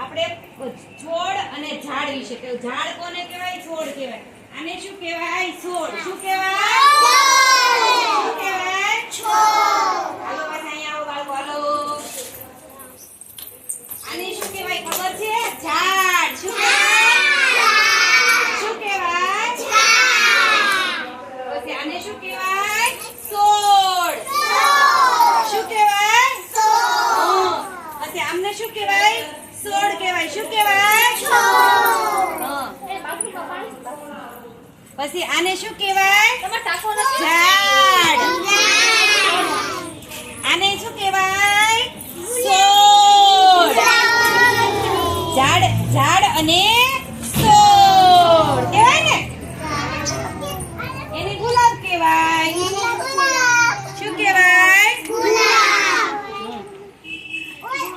આપણે છોડ અને ઝાડ વિશે કહ્યું. ઝાડ કોને કહેવાય? છોડ કહેવાય. આને શું કહેવાય? છોડ. શું કહેવાય? શું કહેવાય? છોડ. હાલો પાછા અહીંયા આવો બાળકો, હાલો. આને શું કહેવાય ખબર છે? ઝાડ. શું કહેવાય? શું કહેવાય? પછી આને શું કહેવાય? છોડ. શું કહેવાય? પછી આમને શું કહેવાય? છોડ કહેવાય. શું કહેવાય? પછી આને શું કહેવાય? ઝાડ. આને શું કહેવાય?